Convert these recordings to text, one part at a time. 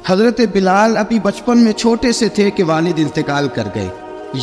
حضرت بلال ابھی بچپن میں چھوٹے سے تھے کہ والد انتقال کر گئے.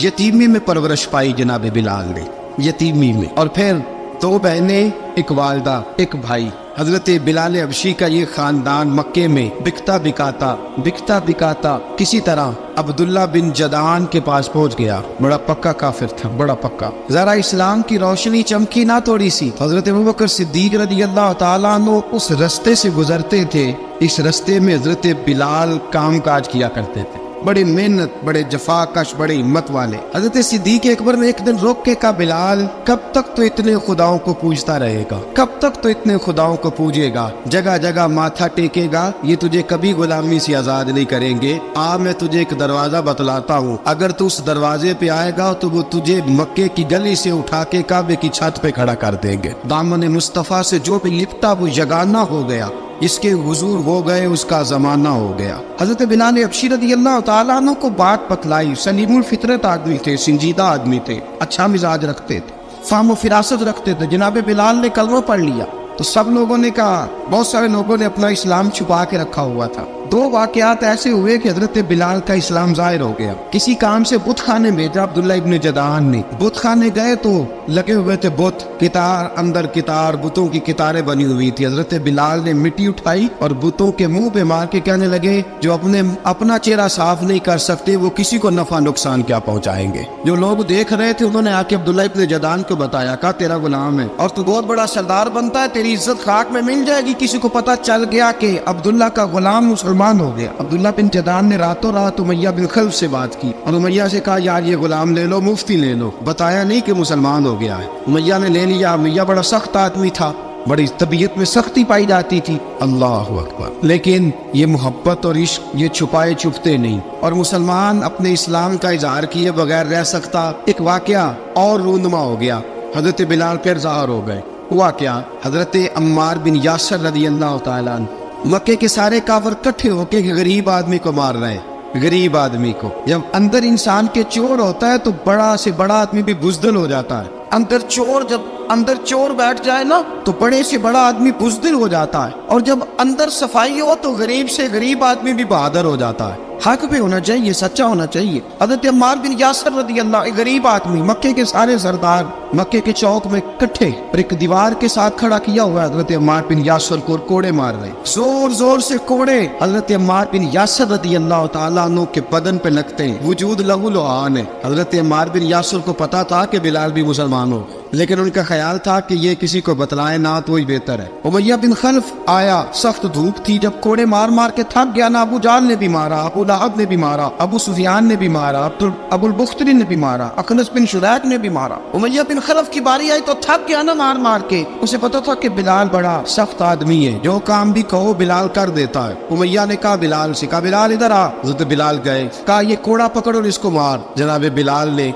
یتیمی میں پرورش پائی جناب بلال نے، یتیمی میں. اور پھر 2 بہنیں، ایک والدہ، ایک بھائی. حضرت بلال حبشی کا یہ خاندان مکے میں بکتا بکاتا کسی طرح عبداللہ بن جدعان کے پاس پہنچ گیا. بڑا پکا کافر تھا، بڑا پکا. ذرا اسلام کی روشنی چمکی نہ تھوڑی سی. حضرت ابوبکر صدیق رضی اللہ تعالیٰ عنہ اس رستے سے گزرتے تھے. اس رستے میں حضرت بلال کام کاج کیا کرتے تھے، بڑی محنت، بڑے جفا کش، بڑے ہمت والے. حضرت صدیق اکبر نے ایک دن روک کے کہا، بلال کب تک تو اتنے خداؤں کو پوجتا رہے گا؟ کب تک تو اتنے خداؤں کو پوجے گا؟ جگہ جگہ ماتھا ٹیکے گا؟ یہ تجھے کبھی غلامی سے آزاد نہیں کریں گے. میں تجھے ایک دروازہ بتلاتا ہوں، اگر تو اس دروازے پہ آئے گا تو وہ تجھے مکے کی گلی سے اٹھا کے کعبے کی چھت پہ کھڑا کر دیں گے. دامن مصطفیٰ سے جو بھی لپٹا وہ یگانہ ہو گیا، اس کے حضور ہو گئے، اس کا زمانہ ہو گیا. حضرت بلال حبشی رضی اللہ تعالیٰ عنہ کو بات بتلائی. سلیم الفطرت آدمی تھے، سنجیدہ آدمی تھے، اچھا مزاج رکھتے تھے، فہم و فراست رکھتے تھے. جناب بلال نے کلمہ پڑھ لیا تو سب لوگوں نے کہا، بہت سارے لوگوں نے اپنا اسلام چھپا کے رکھا ہوا تھا. 2 واقعات ایسے ہوئے کہ حضرت بلال کا اسلام ظاہر ہو گیا. کسی کام سے بت خانے بھیجا عبداللہ ابن جدعان نے. بت خانے گئے تو لگے ہوئے تھے بت، کتار اندر کتار، بتوں کی کتاریں بنی ہوئی تھی. حضرت بلال نے مٹی اٹھائی اور بتوں کے منہ پہ مار کے کہنے لگے، جو اپنا چہرہ صاف نہیں کر سکتے وہ کسی کو نفع نقصان کیا پہنچائیں گے. جو لوگ دیکھ رہے تھے انہوں نے آ کے عبداللہ ابن جدعان کو بتایا، کہا تیرا غلام ہے اور تو بہت بڑا سردار بنتا ہے، تیری عزت خاک میں مل جائے گی. کسی کو پتہ چل گیا کہ عبداللہ کا غلام مسلمان ہو گیا. عبداللہ بن جدعان نے راتوں رات امیہ بن خلف سے بات کی اور امیہ سے کہا، یار یہ غلام لے لو، مفتی لے لو. بتایا نہیں کہ مسلمان ہو گیا ہے. امیہ نے لے لیا. امیہ بڑا سخت آدمی تھا، بڑی طبیعت میں سختی پائی جاتی تھی. اللہ اکبر. لیکن یہ محبت اور عشق یہ چھپائے چھپتے نہیں، اور مسلمان اپنے اسلام کا اظہار کیے بغیر رہ سکتا. ایک واقعہ اور رونما ہو گیا. حضرت بلال پھر ظاہر ہو گئے. ہوا کیا؟ حضرت عمار بن یاسر رضی اللہ تعالیٰ عنہ، مکے کے سارے کافر کٹھے ہو کے غریب آدمی کو مار رہے ہیں. غریب آدمی کو جب اندر انسان کے چور ہوتا ہے تو بڑا سے بڑا آدمی بھی بزدل ہو جاتا ہے. جب اندر چور بیٹھ جائے نا تو بڑے سے بڑا آدمی بزدل ہو جاتا ہے، اور جب اندر صفائی ہو تو غریب سے غریب آدمی بھی بہادر ہو جاتا ہے. حق پہ ہونا چاہیے، سچا ہونا چاہیے. حضرت عمار بن یاسر رضی اللہ، ایک غریب آدمی، مکے کے سارے سردار مکے کے چوک میں کٹھے اور ایک دیوار کے ساتھ کھڑا کیا ہوا ہے. حضرت عمار بن یاسر کو کوڑے مار رہے، زور زور سے کوڑے حضرت عمار بن یاسر رضی اللہ تعالیٰ عنہ کے بدن پہ لگتے ہیں. وجود لہو لعان ہے. حضرت عمار بن یاسر کو پتا تھا کہ بلال بھی مسلمان ہو، لیکن ان کا خیال تھا کہ یہ کسی کو بتلائے نہ تو ہی بہتر ہے. امیہ بن خلف آیا، سخت دھوپ تھی، جب کوڑے مار مار کے تھک گیا نا، ابو جہل نے بھی مارا، ابو لہب نے بھی مارا، ابو سفیان نے بھی مارا، ابو البختری نے بھی مارا، اخنس بن شریک نے بھی مارا. امیہ بن خلف کی باری آئی تو تھک گیا نا مار مار کے. اسے پتا تھا کہ بلال بڑا سخت آدمی ہے، جو کام بھی کہو بلال کر دیتا ہے. امیہ نے کہا بلال سے، کہا بلال ادھر آ. حضرت بلال گئے، کہا یہ کوڑا پکڑ اور اس کو مار. جناب بلال نے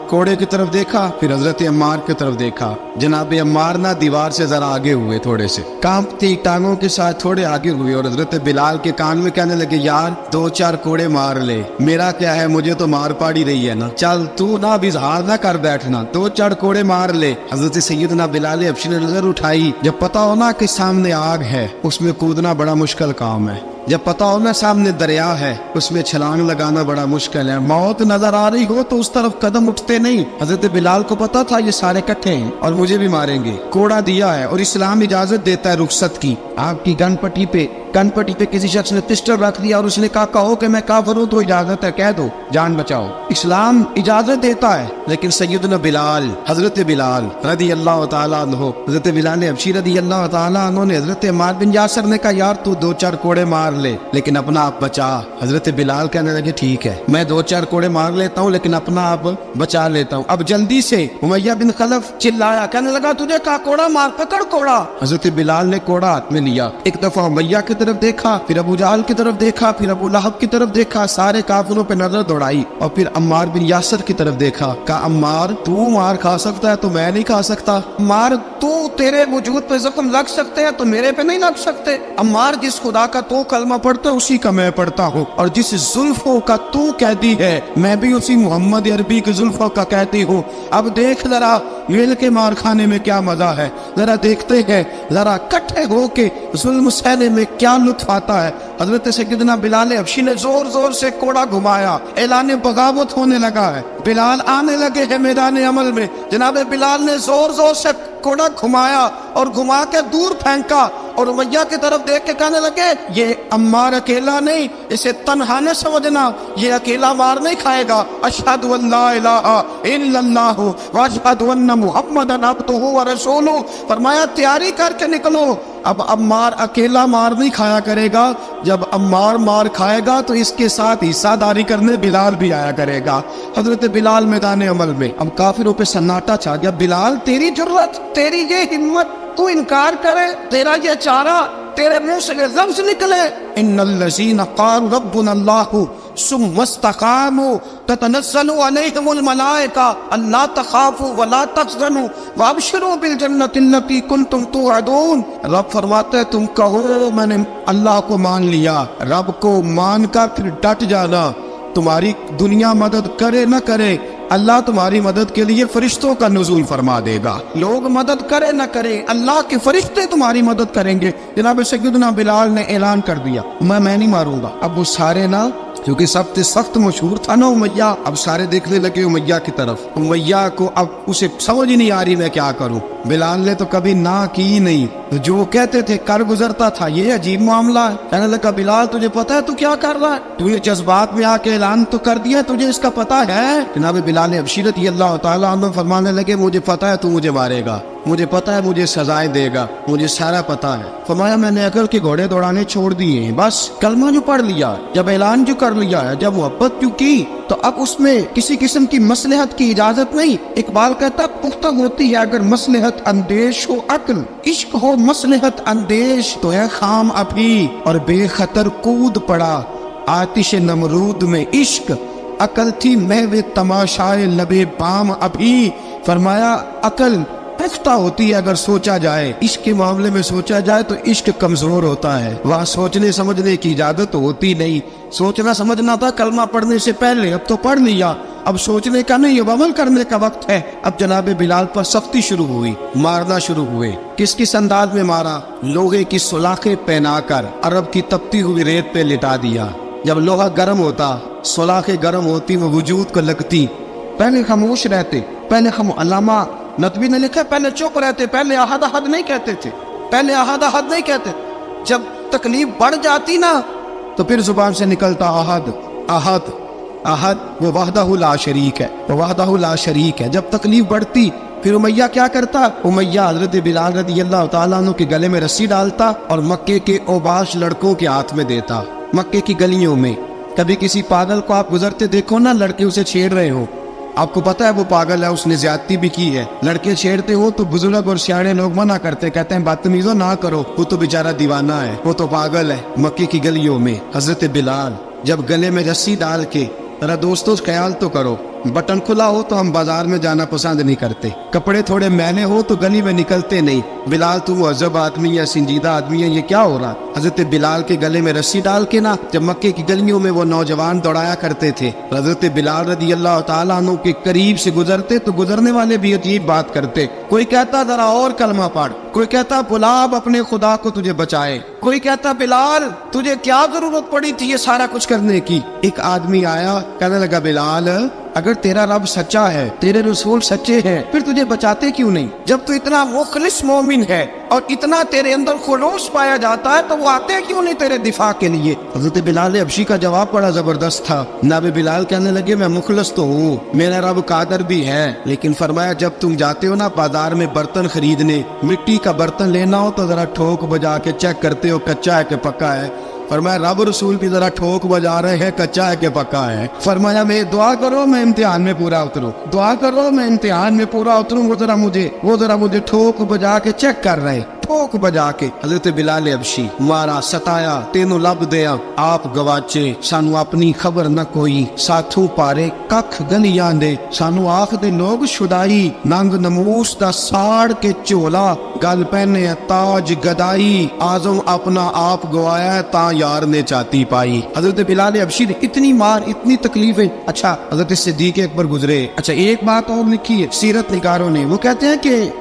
کوڑے کی طرف دیکھا، پھر حضرت عمار کی طرف دیکھا. جناب عمار نہ دیوار سے ذرا آگے ہوئے، تھوڑے سے کانپتی ٹانگوں کے ساتھ تھوڑے آگے ہوئے، اور حضرت بلال کے کان میں کہنے لگے، یار 2-4 کوڑے مار لے، میرا کیا ہے، مجھے تو مار پاڑی رہی ہے نا، چل تو نہ بھی اظہار نہ کر بیٹھنا، 2-4 کوڑے مار لے. حضرت سیدنا بلال حبشی نے نظر اٹھائی. جب پتا ہونا کہ سامنے آگ ہے اس میں کودنا بڑا مشکل کام ہے. جب پتا ہو نا سامنے دریا ہے اس میں چھلانگ لگانا بڑا مشکل ہے. موت نظر آ رہی ہو تو اس طرف قدم اٹھتے نہیں. حضرت بلال کو پتا تھا یہ سارے کٹھے ہیں اور مجھے بھی ماریں گے. کوڑا دیا ہے اور اسلام اجازت دیتا ہے رخصت کی. آپ کی گن پٹی پہ کسی شخص نے پسٹل رکھ دیا اور اس نے کہا کہو کہ میں کافر ہوں تو اجازت ہے، کہہ دو، جان بچاؤ. اسلام اجازت دیتا ہے. لیکن سیدنا بلال، حضرت بلال رضی اللہ تعالیٰ عنہ، حضرت بلال حبشی رضی اللہ تعالیٰ عنہ نے حضرت عمار بن یاسر نے کہا، یار تو 2-4 کوڑے مار لے لیکن اپنا آپ بچا. حضرت بلال کہنے لگے، ٹھیک ہے میں 2-4 کوڑے مار لیتا ہوں لیکن اپنا آپ بچا لیتا ہوں. اب جلدی سے امیہ بن خلف چلایا، کہنے لگا تجھے کہا کوڑا مار، پکڑ کوڑا. حضرت بلال نے کوڑا ہاتھ میں لیا، ایک دفعہ امیہ کی طرف دیکھا، پھر ابو جہل کی طرف دیکھا، پھر ابو لہب کی طرف دیکھا، سارے کافروں پہ نظر دوڑائی، اور پھر عمار بن یاسر کی طرف دیکھا. کہا عمار تو مار کھا سکتا ہے تو میں نہیں کھا سکتا. عمار تو تیرے وجود پہ زخم لگ سکتے ہیں تو میرے پہ نہیں لگ سکتے. عمار جس خدا کا تو کلمہ پڑھتا ہے اسی کا میں پڑھتا ہوں، اور جس زلفوں کا تو قیدی ہے میں بھی اسی محمد عربی کی زلفوں کا قیدی ہوں. اب دیکھ ذرا مل کے مار کھانے میں کیا مزہ ہے، ذرا دیکھتے ہیں، ذرا کٹھے ہو کے ظلم سہنے میں کیا لطف آتا ہے. حضرت سیدنا بلال حبشی نے زور زور سے کوڑا گھمایا، اعلان بغاوت ہونے لگا ہے، بلال آنے لگے ہیں میدان عمل میں۔ جناب بلال نے زور زور سے کوڑا گھمایا اور گھما کے دور پھینکا، اور امیہ کی طرف دیکھ کے کہنے لگے یہ عمار اکیلا نہیں، اسے تنہا نہ سمجھنا، یہ اکیلا مار نہیں کھائے گا۔ اشہد ان لا الہ الا اللہ واشہد ان محمدن عبدہ ورسولہ۔ فرمایا تیاری کر کے نکلو، اب عمار اکیلا مار نہیں کھایا کرے گا، جب عمار مار کھائے گا تو اس کے ساتھ حصہ داری کرنے بلال بھی آیا کرے گا۔ حضرت بلال میدان عمل میں، اب کافروں پہ سناٹا چھا گیا۔ بلال تیری جرت، تیری یہ ہمت، تو انکار کرے، تیرا یہ چارہ، تیرے منہ سے یہ لفظ نکلے، ان الذین قالوا ربنا اللہ ثم استقاموا تتنزل علیہم الملائکہ الا تخافوا ولا تحزنوا وابشروا بالجنۃ التی کنتم توعدون۔ رب فرماتے ہیں تم کہو میں نے اللہ کو مان لیا، رب کو مان کر پھر ڈٹ جانا، تمہاری دنیا مدد کرے نہ کرے، اللہ تمہاری مدد کے لیے فرشتوں کا نزول فرما دے گا۔ لوگ مدد کرے نہ کرے، اللہ کے فرشتے تمہاری مدد کریں گے۔ جناب سیدنا بلال نے اعلان کر دیا میں نہیں ماروں گا۔ اب وہ سارے نا، کیونکہ سب سے سخت مشہور تھا نا امیہ، اب سارے دیکھنے لگے امیہ کی طرف۔ امیہ کو اب اسے سمجھ ہی نہیں آ رہی میں کیا کروں۔ بلال نے تو کبھی نہ کی نہیں، جو وہ کہتے تھے کر گزرتا تھا۔ یہ عجیب معاملہ ہے۔ کہنے لگا بلال تجھے پتا ہے تو کیا کر رہا ہے؟ تو یہ جذبات میں آ کے اعلان تو کر دیا، تجھے اس کا پتا ہے؟ جناب بلال حبشی رضی اللہ تعالیٰ عنہ فرمانے لگے مجھے پتا ہے تو مجھے مارے گا، مجھے پتا ہے مجھے سزائیں دے گا، مجھے سارا پتا ہے۔ فرمایا میں نے عقل کے گھوڑے دوڑانے چھوڑ دیے ہیں، بس کلمہ جو پڑھ لیا، جب اعلان جو کر لیا ہے، جب محبت جو کی تو اب اس میں کسی قسم کی مصلحت کی اجازت نہیں۔ اقبال کہتا پختہ ہوتی ہے اگر مصلحت اندیش ہو عقل، عشق ہو مصلحت اندیش تو ہے خام ابھی اور بے خطر کود پڑا آتش نمرود میں عشق، عقل تھی محو تماشائے لبے بام ابھی۔ فرمایا عقل پختہ ہوتی ہے اگر سوچا جائے، عشق کے معاملے میں سوچا جائے تو عشق کمزور ہوتا ہے، وہاں سوچنے سمجھنے کی اجازت ہوتی نہیں۔ سوچنا سمجھنا تھا کلمہ پڑھنے سے پہلے، اب تو پڑھ لیا، اب سوچنے کا نہیں، اب عمل کرنے کا وقت ہے۔ اب جناب بلال پر سختی شروع ہوئی، مارنا شروع ہوئے۔ کس انداز میں مارا؟ لوہے کی سلاخیں پہنا کر عرب کی تپتی ہوئی ریت پہ لٹا دیا۔ جب لوہا گرم ہوتا، سلاخیں گرم ہوتی، وہ وجود کو لگتی، پہلے خاموش رہتے، پہلے ہم علامہ ندوی نے لکھا پہلے چپ رہتے، پہلے احد احد نہیں کہتے تھے، پہلے احد احد نہیں کہتے، جب تکلیف بڑھ جاتی نا تو پھر زبان سے نکلتا احد احد احد، وہ وحدہ لا شریک ہے، وہ وحدہ لا شریک ہے۔ جب تکلیف بڑھتی پھر امیہ کیا کرتا؟ امیہ حضرت بلال رضی اللہ تعالیٰ عنہ کے گلے میں رسی ڈالتا اور مکے کے اوباش لڑکوں کے ہاتھ میں دیتا۔ مکے کی گلیوں میں کبھی کسی پاگل کو آپ گزرتے دیکھو نا، لڑکے اسے چھیڑ رہے ہو، آپ کو پتا ہے وہ پاگل ہے، اس نے زیادتی بھی کی ہے، لڑکے چھیڑتے ہو تو بزرگ اور سیاڑے لوگ منع کرتے، کہتے ہیں بدتمیزوں نہ کرو، وہ تو بیچارہ دیوانہ ہے، وہ تو پاگل ہے۔ مکے کی گلیوں میں حضرت بلال جب گلے میں رسی ڈال کے، ذرا دوستوں خیال تو کرو، بٹن کھلا ہو تو ہم بازار میں جانا پسند نہیں کرتے، کپڑے تھوڑے میلے ہو تو گلی میں نکلتے نہیں۔ بلال تو مہذب آدمی یا سنجیدہ آدمی ہے، یہ کیا ہو رہا؟ حضرت بلال کے گلے میں رسی ڈال کے نا، جب مکے کی گلیوں میں وہ نوجوان دوڑایا کرتے تھے، حضرت بلال رضی اللہ تعالیٰ عنہ کے قریب سے گزرتے تو گزرنے والے بھی عجیب بات کرتے، کوئی کہتا ذرا اور کلمہ پڑھ، کوئی کہتا بلا اب اپنے خدا کو تجھے بچائے، کوئی کہتا بلال تجھے کیا ضرورت پڑی تھی یہ سارا کچھ کرنے کی۔ ایک آدمی آیا کہنے لگا بلال اگر تیرا رب سچا ہے، تیرے رسول سچے ہیں، پھر تجھے بچاتے کیوں نہیں؟ جب تو اتنا مخلص مومن ہے اور اتنا تیرے اندر خلوص پایا جاتا ہے تو وہ آتے کیوں نہیں تیرے دفاع کے لیے؟ حضرت بلال حبشی کا جواب بڑا زبردست تھا۔ جناب بلال کہنے لگے میں مخلص تو ہوں، میرا رب قادر بھی ہے، لیکن فرمایا جب تم جاتے ہو نا بازار میں برتن خریدنے، مٹی کا برتن لینا ہو تو ذرا ٹھوک بجا کے چیک کرتے ہو کچا ہے کہ پکا ہے۔ فرمایا رب رسول بھی ذرا ٹھوک بجا رہے ہیں کچا ہے کہ پکا ہے۔ فرمایا میں دعا کرو میں امتحان میں پورا اتروں، دعا کرو میں امتحان میں پورا اتروں، وہ ذرا مجھے ٹھوک بجا کے چیک کر رہے، ٹھوک بجا کے۔ حضرت بلال حبشی مارا ستایا تینوں لب دیا آپ گواچے، سانو اپنی خبر نہ کوئی، ساتھوں پارے ککھ گلیاں دے، سانو آخ دے لوگ شدائی، ننگ نموس دا ساڑ کے چولا، گل پہنے تاج گدائی، آزم اپنا آپ گوایا تا یار نے چاتی پائی۔ حضرت بلال حبشی نے اتنی مار، اتنی تکلیفیں۔ اچھا حضرت صدیق اکبر گزرے، اچھا ایک بات اور لکھی ہے سیرت نگاروں نے، وہ کہتے ہیں کہ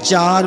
4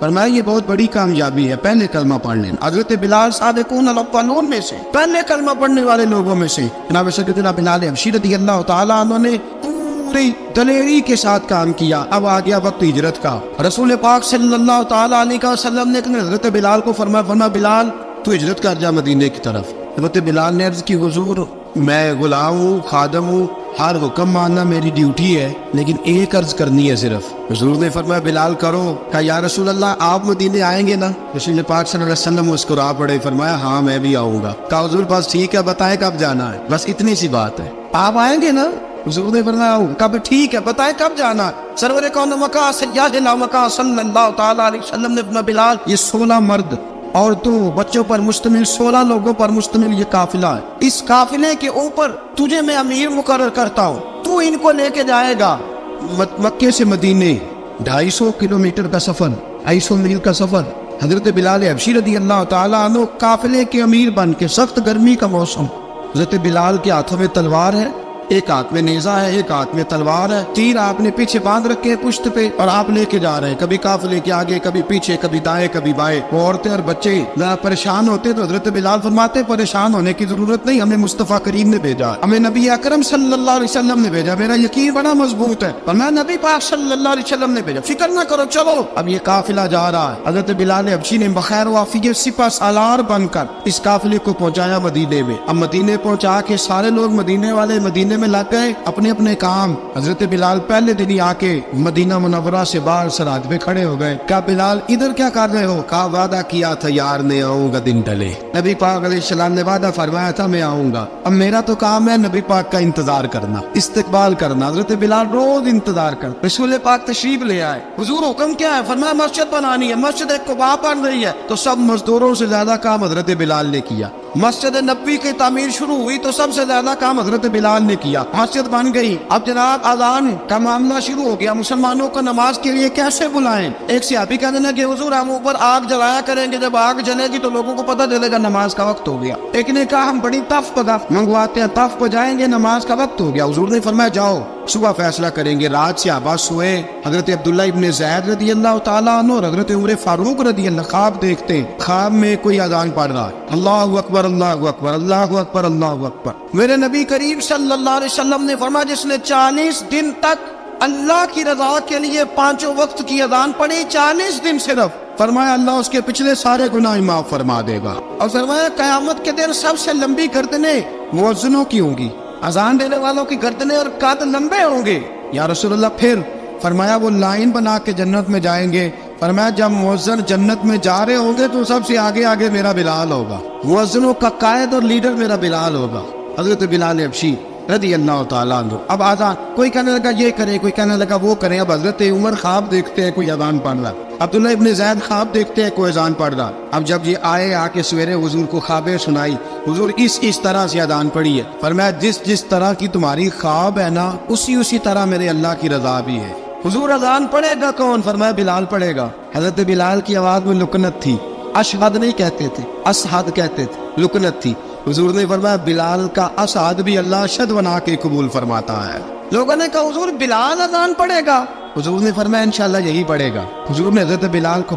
فرمایا یہ بہت بڑی کامیابی ہے پہلے کلمہ پڑھنے. حضرت بلال صادقون الاولون میں سے پہلے کلمہ پڑھنے والے لوگوں میں سے. جناب سیدنا بلال حبشی رضی اللہ تعالیٰ عنہ نے پوری دلیری کے ساتھ کام کیا. اب آ گیا وقت ہجرت کا. رسول پاک صلی اللہ تعالیٰ علیہ وسلم نے حضرت بلال کو فرمایا بلال تو ہجرت کر جا مدینے کی طرف. حضرت بلال نے عرض کی حضور میں غلام ہوں خادم ہوں ہر حکم ماننا میری ڈیوٹی ہے لیکن ایک عرض کرنی ہے صرف. حضور نے فرمایا بلال کرو. کہا یا رسول اللہ آپ مدینے آئیں گے نا؟ رسول پاک صلی اللہ علیہ وسلم مسکرا پڑے. فرمایا ہاں میں بھی آؤں گا. کہا حضور بس ٹھیک ہے بتائیں کب جانا ہے. بس اتنی سی بات ہے آپ آئیں گے نا؟ حضور نے فرمایا آؤں. کہا ٹھیک ہے بتائیں کب جانا ہے. سرور کون مکہ سیاد مکہ صلی اللہ تعالیٰ علیہ وسلم نے اپنا بلال یہ 16 مرد عورتوں بچوں پر مشتمل 16 لوگوں پر مشتمل یہ قافلہ ہے. اس قافلے کے اوپر تجھے میں امیر مقرر کرتا ہوں. تو ان کو لے کے جائے گا مکے سے مدینے 250 کلومیٹر کا سفر 250 میل کا سفر. حضرت بلال حبشی رضی اللہ تعالیٰ عنہ قافلے کے امیر بن کے سخت گرمی کا موسم. حضرت بلال کے ہاتھوں میں تلوار ہے ایک ہاتھ میں نیزہ ہے ایک ہاتھ میں تلوار ہے. تیر آپ نے پیچھے باندھ رکھے ہیں پشت پہ اور آپ لے کے جا رہے ہیں کبھی قافلے کے آگے کبھی پیچھے کبھی دائیں کبھی بائیں. وہ عورتیں اور بچے ذرا پریشان ہوتے تو حضرت بلال فرماتے پریشان ہونے کی ضرورت نہیں ہمیں مصطفیٰ کریم نے بھیجا ہمیں نبی اکرم صلی اللہ علیہ وسلم نے بھیجا. میرا یقین بڑا مضبوط ہے اور میں نبی پاک صلی اللہ علیہ وسلم نے بھیجا فکر نہ کرو چلو. اب یہ قافلہ جا رہا ہے. حضرت بلال حبشی نے بخیر و عافیت سپہ سالار بن کر اس قافلے کو پہنچایا مدینے میں. اب مدینے پہنچا کے سارے لوگ مدینے والے مدینے میں لگ گئے اپنے اپنے کام. حضرت بلال پہلے دن ہی آ کے مدینہ منورہ سے باہر سرحد پہ کھڑے ہو گئے. کہا بلال ادھر کیا کر رہے ہو؟ کہا وعدہ کیا تھا یار نے آؤں گا دن ڈلے. نبی پاک علیہ السلام نے وعدہ فرمایا تھا میں آؤں گا. اب میرا تو کام ہے نبی پاک کا انتظار کرنا استقبال کرنا. حضرت بلال روز انتظار کر. رسول پاک تشریف لے آئے. حضور حکم کیا ہے؟ فرمایا مسجد بنانی ہے. مسجد ایک قباء بن رہی ہے تو سب مزدوروں سے زیادہ کام حضرت بلال نے کیا. مسجد نبوی کی تعمیر شروع ہوئی تو سب سے زیادہ کام حضرت بلال نے کیا. مسجد بن گئی. اب جناب اذان کا معاملہ شروع ہو گیا. مسلمانوں کو نماز کے لیے کیسے بلائیں؟ ایک صحابی کہنے لگے حضور ہم اوپر آگ جلایا کریں گے جب آگ جلے گی تو لوگوں کو پتہ چلے گا نماز کا وقت ہو گیا. ایک نے کہا ہم بڑی تف منگواتے ہیں تف کو جائیں گے نماز کا وقت ہو گیا. حضور نے فرمایا جاؤ صبح فیصلہ کریں گے. رات صحابہ سوئے. حضرت عبداللہ ابن زید رضی اللہ تعالیٰ عنہ اور حضرت عمر فاروق رضی اللہ خواب دیکھتے ہیں. خواب میں کوئی اذان پڑھ رہا ہے اللہ اکبر اللہ اکبر اللہ اکبر اللہ اکبر. میرے نبی کریم صلی اللہ علیہ وسلم نے فرمایا جس نے 40 دن تک اللہ کی رضا کے لیے 5 وقت کی اذان پڑھی 40 دن صرف فرمایا اللہ اس کے پچھلے سارے گناہ معاف فرما دے گا. اور فرمایا قیامت کے دن سب سے لمبی گردنیں مؤذنوں کی ہوں گی. اذان دینے والوں کی گردنیں اور قد لمبے ہوں گے. یا رسول اللہ پھر فرمایا وہ لائن بنا کے جنت میں جائیں گے. فرمایا جب مؤذن جنت میں جا رہے ہوں گے تو سب سے آگے آگے میرا بلال ہوگا. مؤذنوں کا قائد اور لیڈر میرا بلال ہوگا حضرت بلال حبشی رضی اللہ تعالیٰ عنہ. اب آزان کوئی کہنے لگا یہ کرے کوئی کہنے لگا وہ کرے. اب حضرت عمر خواب دیکھتے ہیں کوئی اذان پڑھ رہا. عبداللہ ابن زید خواب دیکھتے ہیں کوئی اذان پڑھ رہا. اب جب یہ آئے آ کے سویرے حضور کو خوابیں سنائی. حضور اس طرح سے اذان پڑھی ہے. فرمایا جس طرح کی تمہاری خواب ہے نا اسی طرح میرے اللہ کی رضا بھی ہے. حضور اذان پڑھے گا کون؟ فرمایا بلال پڑھے گا. حضرت بلال کی آواز میں لکنت تھی. اشہد نہیں کہتے تھے اشہد کہتے تھے لکنت تھی. حضور نے فرمایا بلال کا اشہد بھی اللہ اشہد بنا کے قبول فرماتا ہے. لوگوں نے کہا حضور بلال اذان پڑھے گا؟ حضور نے فرمایا انشاءاللہ یہی پڑھے گا. حضور نے حضرت بلال کو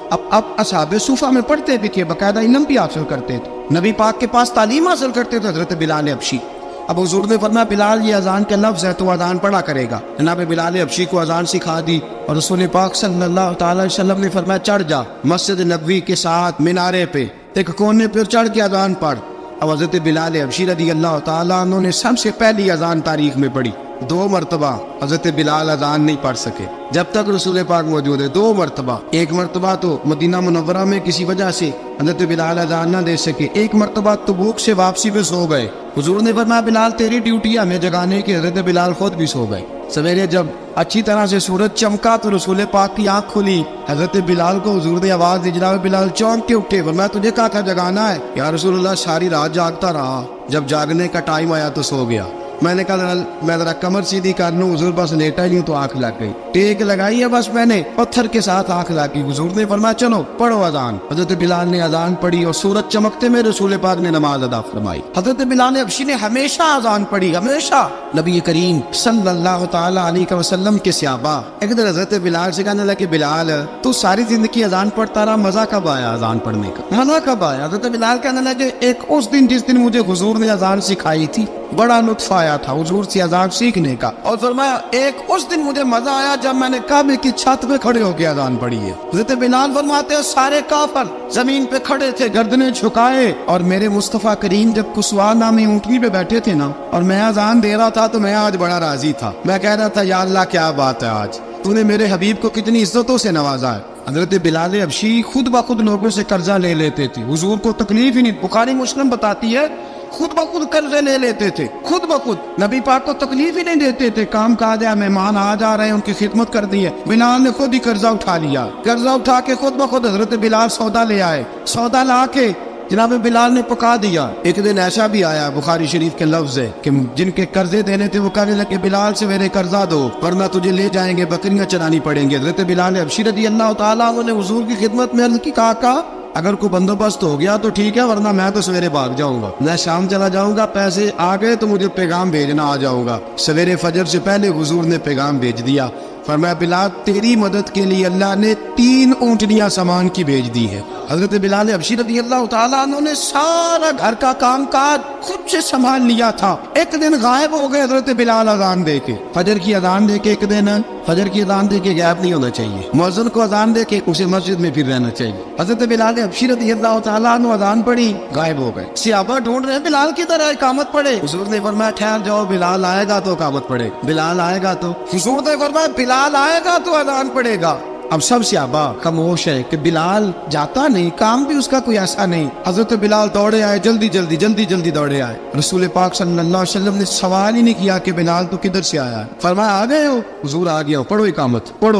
اب اصحاب صوفہ میں پڑھتے بھی تھے باقاعدہ علم بھی حاصل کرتے تھے. نبی پاک کے پاس تعلیم حاصل کرتے تھے حضرت بلال حبشی. اب حضور نے فرمایا بلال یہ اذان کے لفظ ہے تو اذان پڑھا کرے گا. جناب بلال حبشی کو اذان سکھا دی اور رسول پاک صلی اللہ تعالی علیہ وسلم نے فرمایا چڑھ جا مسجد نبوی کے ساتھ مینارے پہ ایک کونے پہ چڑھ کے اذان پڑھ. اب حضرت بلال حبشی رضی اللہ تعالیٰ عنہ نے سب سے پہلی اذان تاریخ میں پڑھی. 2 مرتبہ حضرت بلال اذان نہیں پڑھ سکے جب تک رسول پاک موجود ہے. 2 مرتبہ. ایک مرتبہ تو مدینہ منورہ میں کسی وجہ سے حضرت بلال اذان نہ دے سکے. ایک مرتبہ تبوک سے واپسی پہ سو گئے. حضور نے فرمایا بلال تیری ڈیوٹی ہے ہمیں جگانے کی. حضرت بلال خود بھی سو گئے. سویرے جب اچھی طرح سے سورج چمکا تو رسول پاک کی آنکھ کھلی. حضرت بلال کو حضور نے آواز دی. جناب بلال چونک کے اٹھے. فرمایا تجھے کہا تھا جگانا ہے. یا رسول اللہ ساری رات جاگتا رہا. جب جاگنے کا ٹائم آیا تو سو گیا. میں نے کہا میں ذرا کمر سیدھی کر لوں، حضور بس لیٹا ہی ہوں تو آنکھ لگ گئی، ٹیک لگائی ہے بس میں نے، پتھر کے ساتھ آنکھ لگ گئی۔ حضور نے فرمایا چلو پڑھو اذان۔ حضرت بلال نے اذان پڑھی اور سورج چمکتے میں رسول پاک نے نماز ادا فرمائی۔ حضرت بلال حبشی نے ہمیشہ اذان پڑھی، ہمیشہ۔ نبی کریم صلی اللہ تعالی علیہ وسلم کے صحابہ ایک دن حضرت بلال سے کہنے لگے بلال تو ساری زندگی اذان پڑھتا رہا، مزہ کب آیا اذان پڑھنے کا، مزہ کب آیا؟ حضرت بلال کہنے لگے ایک اس دن جس دن مجھے حضور نے اذان سکھائی تھی بڑا لطف آیا تھا حضور سے اذان سیکھنے کا، اور فرمایا ایک اس دن مجھے مزہ آیا جب میں نے کعبے کی چھت پہ کھڑے ہو کے اذان پڑھی ہے۔ حضرت بلال فرماتے ہیں سارے کافر زمین پہ کھڑے تھے گردنیں جھکائے، اور میرے مصطفیٰ کریم جب کسوا نامی اونٹنی پہ بیٹھے تھے نا اور میں اذان دے رہا تھا تو میں آج بڑا راضی تھا، میں کہہ رہا تھا یا اللہ کیا بات ہے، آج تو نے میرے حبیب کو کتنی عزتوں سے نوازا ہے۔ حضرت بلال حبشی خود بخود لوگوں سے قرضہ لے لیتے تھے، حضور کو تکلیف ہی نہیں، بخاری مسلم بتاتی ہے خود بخود قرضے لے لیتے تھے، خود بخود نبی پاک کو تکلیف ہی نہیں دیتے تھے، کام کاج ہے مہمان آ جا رہے ہیں ان کی خدمت کر دی ہے، بلال نے خود ہی قرضہ اٹھا لیا، قرضہ اٹھا کے خود بخود حضرت بلال سودا لے آئے، سودا لا کے جناب بلال نے پکا دیا۔ ایک دن ایسا بھی آیا بخاری شریف کے لفظ ہے کہ جن کے قرضے دینے تھے وہ کہنے لگے بلال سے میرے قرضہ دو ورنہ تجھے لے جائیں گے، بکریاں چرانی پڑیں گے۔ حضرت بلال حبشی رضی اللہ تعالیٰ عنہ نے حضور کی خدمت میں عرض کی، کہا اگر کوئی بندوبست ہو گیا تو ٹھیک ہے ورنہ میں تو سویرے بھاگ جاؤں گا، میں شام چلا جاؤں گا، پیسے آ گئے تو مجھے پیغام بھیجنا، آ جاؤں گا۔ سویرے فجر سے پہلے حضور نے پیغام بھیج دیا، فرمایا بلال تیری مدد کے لیے اللہ نے 3 اونٹنیاں سامان کی بھیج دی ہے۔ حضرت بلال حبشی رضی اللہ تعالیٰ عنہ نے سارا گھر کا کام کاج خود سے سنبھال لیا تھا۔ ایک دن غائب ہو گئے حضرت بلال اذان دے کے، فجر کی اذان دے کے، ایک دن فجر کی اذان دے کے غائب نہیں ہونا چاہیے، مؤذن کو اذان دے کے اسے مسجد میں پھر رہنا چاہیے۔ حضرت بلال حبشی رضی اللہ تعالیٰ عنہ اذان پڑھی، غائب ہو گئے، صحابہ ڈھونڈ رہے ہیں بلال کی طرح اقامت پڑھے، حضور نے فرمایا ٹھہر جاؤ، بلال آئے گا تو اقامت پڑھے، بلال آئے گا تو، حضور نے فرمایا بلال آئے گا تو اذان پڑھے گا۔ اب سب صحابہ خاموش ہے کہ بلال جاتا نہیں، کام بھی اس کا کوئی ایسا نہیں۔ حضرت بلال دوڑے آئے، جلدی دوڑے آئے، رسول پاک صلی اللہ علیہ وسلم نے سوال ہی نہیں کیا کہ بلال تو کدھر سے آیا ہے، فرمایا آ گئے ہو؟ حضور آ گیا ہو، پڑھو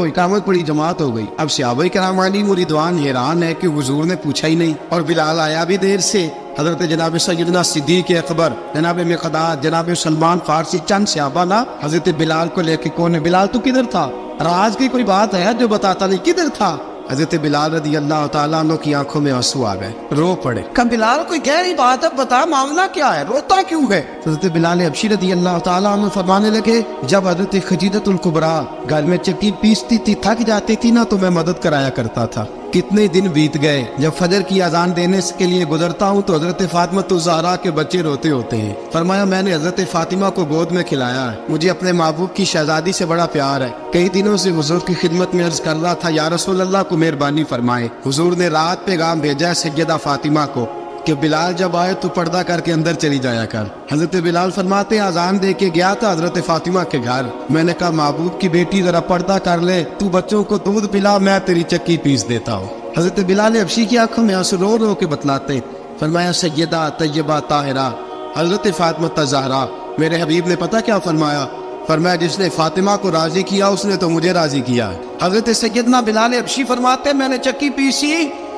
اقامت پڑھی، جماعت ہو گئی۔ اب صحابہ کرام علیہم رضوان حیران ہے کہ حضور نے پوچھا ہی نہیں اور بلال آیا بھی دیر سے۔ حضرت جناب سیدنا صدیق اکبر، جناب مقداد، جناب سلمان فارسی، چند صحابہ نا حضرت بلال کو لے کے کون ہے بلال تو کدھر تھا، راز کی کوئی بات ہے جو بتاتا نہیں، کدھر تھا؟ حضرت بلال رضی اللہ تعالیٰ عنہ کی آنکھوں میں آنسو آ گئے، رو پڑے، کہ بلال کوئی گہری بات ہے، بتا معاملہ کیا ہے، روتا کیوں ہے؟ حضرت بلال حبشی رضی اللہ تعالیٰ عنہ فرمانے لگے جب حضرت خدیجہ الکبریٰ گھر میں چکی پیستی تھی، تھک جاتی تھی نا تو میں مدد کرایا کرتا تھا۔ کتنے دن بیت گئے، جب فجر کی اذان دینے کے لیے گزرتا ہوں تو حضرت فاطمہ الزہرا کے بچے روتے ہوتے ہیں، فرمایا میں نے حضرت فاطمہ کو گود میں کھلایا ہے، مجھے اپنے محبوب کی شہزادی سے بڑا پیار ہے، کئی دنوں سے حضور کی خدمت میں عرض کر رہا تھا یا رسول اللہ کو مہربانی فرمائے۔ حضور نے رات پیغام بھیجا ہے سیدہ فاطمہ کو کہ بلال جب آئے تو پردہ کر کے اندر چلی جایا کر۔ حضرت بلال فرماتے اذان دے کے گیا تھا حضرت فاطمہ کے گھر، میں نے کہا محبوب کی بیٹی ذرا پردہ کر لے، تو بچوں کو دودھ پلا، میں تیری چکی پیس دیتا ہوں۔ حضرت بلال حبشی کی آنکھوں میں آنسو رو رو کے بتلاتے، فرمایا سیدہ طیبہ طاہرہ حضرت فاطمہ الزہرا، میرے حبیب نے پتہ کیا فرمایا؟ فرمایا جس نے فاطمہ کو راضی کیا اس نے تو مجھے راضی کیا ہے۔ حضرت سیدنا بلال حبشی فرماتے میں نے چکی پیسی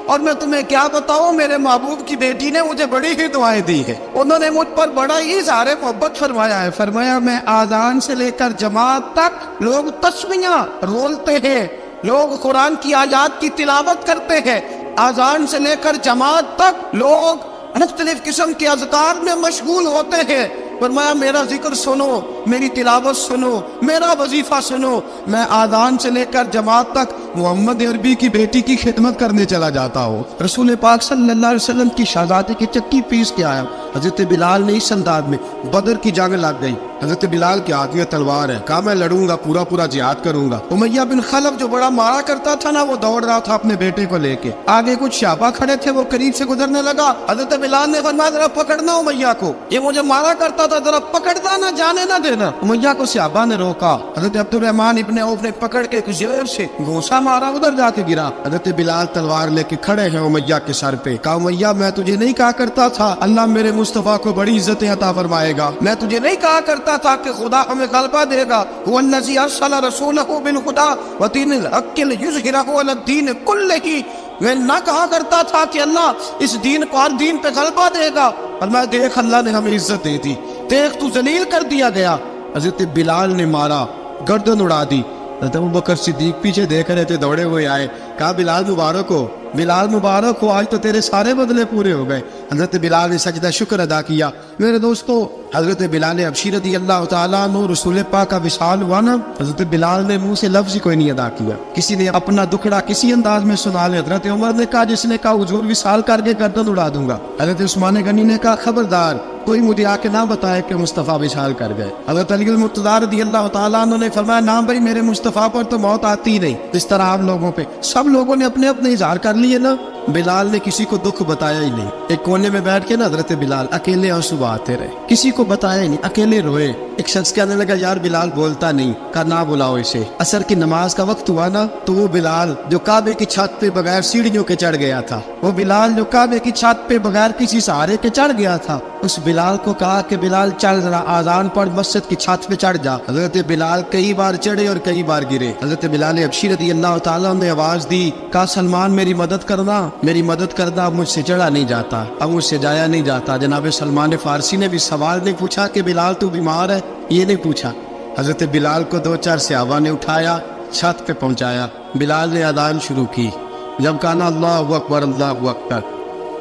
اور میں تمہیں کیا بتاؤں، میرے محبوب کی بیٹی نے مجھے بڑی ہی دعائیں دی ہے، انہوں نے مجھ پر بڑا ہی اظہار محبت فرمایا ہے۔ فرمایا میں آذان سے لے کر جماعت تک لوگ تسمیاں رولتے ہیں، لوگ قرآن کی آیات کی تلاوت کرتے ہیں، آذان سے لے کر جماعت تک لوگ مختلف قسم کے اذکار میں مشغول ہوتے ہیں۔ فرمایا میرا ذکر سنو، میری تلاوت سنو، میرا وظیفہ سنو، میں آذان سے لے کر جماعت تک محمد عربی کی بیٹی کی خدمت کرنے چلا جاتا ہوں۔ رسول پاک صلی اللہ علیہ وسلم کی شہزادی کی چکی پیس کے آیا۔ حضرت بلال نے اس انداز میں بدر کی جنگ لگ گئی، حضرت بلال کے ہاتھ میں تلوار ہے، کہا میں لڑوں گا، پورا جہاد کروں گا۔ امیہ بن خلف جو بڑا مارا کرتا تھا نا وہ دوڑ رہا تھا اپنے بیٹے کو لے کے، آگے کچھ صحابہ کھڑے تھے وہ قریب سے گزرنے لگا، حضرت بلال نے فرمایا ذرا پکڑنا امیہ کو، یہ مجھے مارا کرتا تھا، ذرا پکڑنا نہ جانے نہ دینا۔ امیہ کو صحابہ نے روکا، حضرت عبد الرحمن ابن عوف نے پکڑ کے کچھ زور سے گھونسا مارا، ادھر جا کے گرا۔ حضرت بلال تلوار لے کے کھڑے ہیں امیہ کے سر پہ، کہا امیہ میں تجھے نہیں کہا کرتا تھا اللہ میرے مصطفیٰ کو بڑی عزتیں عطا فرمائے گا، میں تجھے نہیں کہا کرتا تھا کہ خدا ہمیں غلبہ دے گا، هو الذی ارسل رسولہ بالہدی ودین الحق لیظہرہ علی الدین کلہ، میں نہ کہا کرتا تھا کہ اللہ اس دین کو ہر دین پہ غلبہ دے گا، اور میں دیکھ اللہ نے ہمیں عزت دی تھی، دیکھ تو ذلیل کر دیا گیا۔ حضرت بلال نے مارا، گردن اڑا دی۔ حضرت ابوبکر صدیق پیچھے دیکھ رہے تھے، دوڑے ہوئے آئے، کہا بلال مبارک ہو، بلال مبارک ہو، آج تو تیرے سارے بدلے پورے ہو گئے۔ حضرت بلال نے سجدہ شکر ادا کیا۔ میرے دوستو، حضرت بلال حبشی رضی اللہ تعالیٰ عنہ رسول پاک کا وصال ہوا نا، حضرت بلال نے منہ سے لفظ ہی کوئی نہیں ادا کیا۔ کسی نے اپنا دکھڑا کسی انداز میں سنا لے، حضرت عمر نے کہا، جس نے کہا حضور وصال کر کے گردن اڑا دوں گا۔ حضرت عثمان غنی نے کہا خبردار کوئی مجھے آ کے نہ بتائے کہ مصطفیٰ وصال کر گئے۔ حضرت علی المرتضیٰ رضی اللہ تعالیٰ عنہ نے فرمایا نہ بھائی، میرے مصطفیٰ پر تو موت آتی ہی نہیں، اس طرح آپ لوگوں پہ سب لوگوں نے اپنے اپنے اظہار کر لیے نا، بلال نے کسی کو دکھ بتایا ہی نہیں۔ ایک کونے میں بیٹھ کے نا حضرت بلال اکیلے آنسو بہاتے رہے، کسی کو بتایا ہی نہیں، اکیلے روئے۔ ایک شخص کہنے لگا یار بلال بولتا نہیں، کہا نہ بلاؤ اسے۔ عصر کی نماز کا وقت ہوا نا، تو وہ بلال جو کعبے کی چھت پہ بغیر سیڑھیوں کے چڑھ گیا تھا، وہ بلال جو کعبے کی چھت پہ بغیر کسی سہارے کے چڑھ گیا تھا، اس بلال کو کہا کہ بلال چل ذرا آذان پڑھ، مسجد کی چھت پہ چڑھ جا۔ حضرت بلال کئی بار چڑھے اور کئی بار گرے۔ حضرت بلال حبشی رضی اللہ تعالیٰ نے آواز دی، کہا سلمان میری مدد کرنا، میری مدد کرنا، اب مجھ سے چڑھا نہیں جاتا، اب مجھ سے جایا نہیں جاتا۔ جناب سلمان فارسی نے بھی سوال نہیں پوچھا کہ بلال تو بیمار ہے، یہ نہیں پوچھا۔ حضرت بلال کو دو چار صحابہ نے اٹھایا، چھت پہ پہنچایا، بلال نے اذان شروع کی۔ جب کہا اللہ اکبر اللہ اکبر،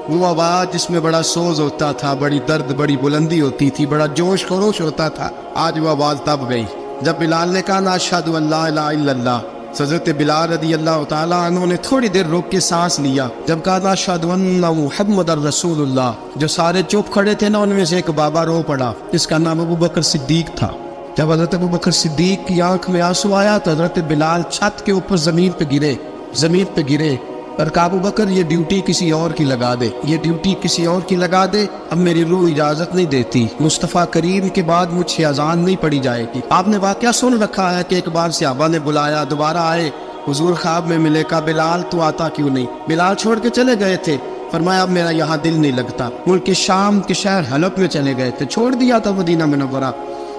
وہ آواز جس میں بڑا سوز ہوتا تھا، بڑی درد، بڑی بلندی ہوتی تھی، بڑا جوش خروش ہوتا تھا، آج وہ آواز تب گئی جب بلال نے کہا اشہد ان لا الہ الا اللہ۔ حضرت بلال رضی اللہ تعالیٰ عنہ نے تھوڑی دیر روک کے سانس لیا۔ جب کہا اشہد ان محمد رسول اللہ، جو سارے چپ کھڑے تھے نا، ان میں سے ایک بابا رو پڑا، جس کا نام ابوبکر صدیق تھا۔ جب حضرت ابوبکر صدیق کی آنکھ میں آنسو آیا تو حضرت بلال چھت کے اوپر زمین پہ گرے اور کہا ابوبکر یہ ڈیوٹی کسی اور کی لگا دے، یہ ڈیوٹی کسی اور کی لگا دے، اب میری روح اجازت نہیں دیتی، مصطفیٰ کریم کے بعد مجھ سے اذان نہیں پڑی جائے گی۔ آپ نے واقعہ سن رکھا ہے کہ ایک بار صحابہ نے بلایا، دوبارہ آئے، حضور خواب میں ملے، کہا بلال تو آتا کیوں نہیں؟ بلال چھوڑ کے چلے گئے تھے، فرمایا اب میرا یہاں دل نہیں لگتا۔ ملک شام کے شہر حلب میں چلے گئے تھے، چھوڑ دیا تھا مدینہ منورہ،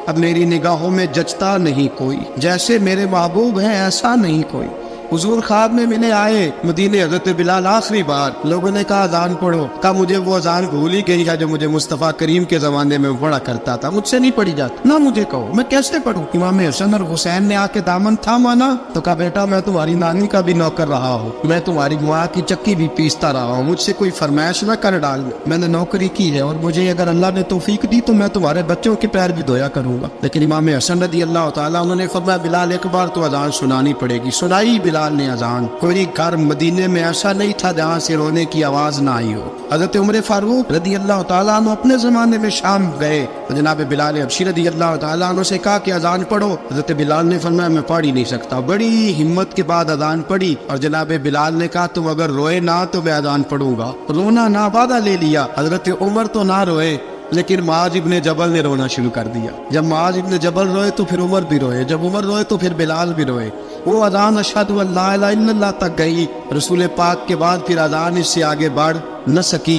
اب میری نگاہوں میں جچتا نہیں کوئی، جیسے میرے محبوب ہیں ایسا نہیں کوئی۔ حضور خواب میں ملے، آئے مدینے، حضرت بلال آخری بار، لوگوں نے کہا اذان پڑھو، کہا مجھے وہ اذان بھول ہی گئی ہے جو مجھے مصطفیٰ کریم کے زمانے میں پڑھا کرتا تھا، مجھ سے نہیں پڑھی جاتی، نہ مجھے کہو میں کیسے پڑھوں۔ امام حسن اور حسین نے آ کے دامن تھاما نا، تو کہا بیٹا میں تمہاری نانی کا بھی نوکر رہا ہوں، میں تمہاری ماں کی چکی بھی پیستا رہا ہوں، مجھ سے کوئی فرمائش نہ کر ڈال، میں نے نوکری کی ہے اور مجھے اگر اللہ نے توفیق دی تو میں تمہارے بچوں کے پیر بھی دھویا کروں گا۔ لیکن امام حسن رضی اللہ تعالیٰ انہوں نے فرمایا بلال ایک بار تو اذان سنانی پڑے گی۔ سنائی بلال نے اذان۔ کوئی گھر مدینے میں ایسا نہیں تھا جہاں سے رونے کی آواز نہ آئی ہو۔ حضرت عمر فاروق رضی اللہ تعالیٰ عنہ اپنے زمانے میں شام گئے، جناب بلال حبشی رضی اللہ تعالیٰ عنہ سے کہا کہ اذان پڑھو، حضرت بلال نے فرمایا میں پڑھ ہی نہیں سکتا، بڑی ہمت کے بعد اذان پڑھی، اور جناب بلال نے کہا تم اگر روئے نہ تو میں اذان پڑھوں گا، رونا نہ وعدہ لے لیا۔ حضرت عمر تو نہ روئے، لیکن معاذ ابن جبل نے رونا شروع کر دیا۔ جب معاذ ابن جبل روئے تو پھر عمر بھی روئے، جب عمر روئے تو پھر بلال بھی روئے۔ وہ اذان اشہد ان لا الہ الا اللہ تک گئی، رسول پاک کے بعد پھر اذان اس سے آگے بڑھ نہ سکی۔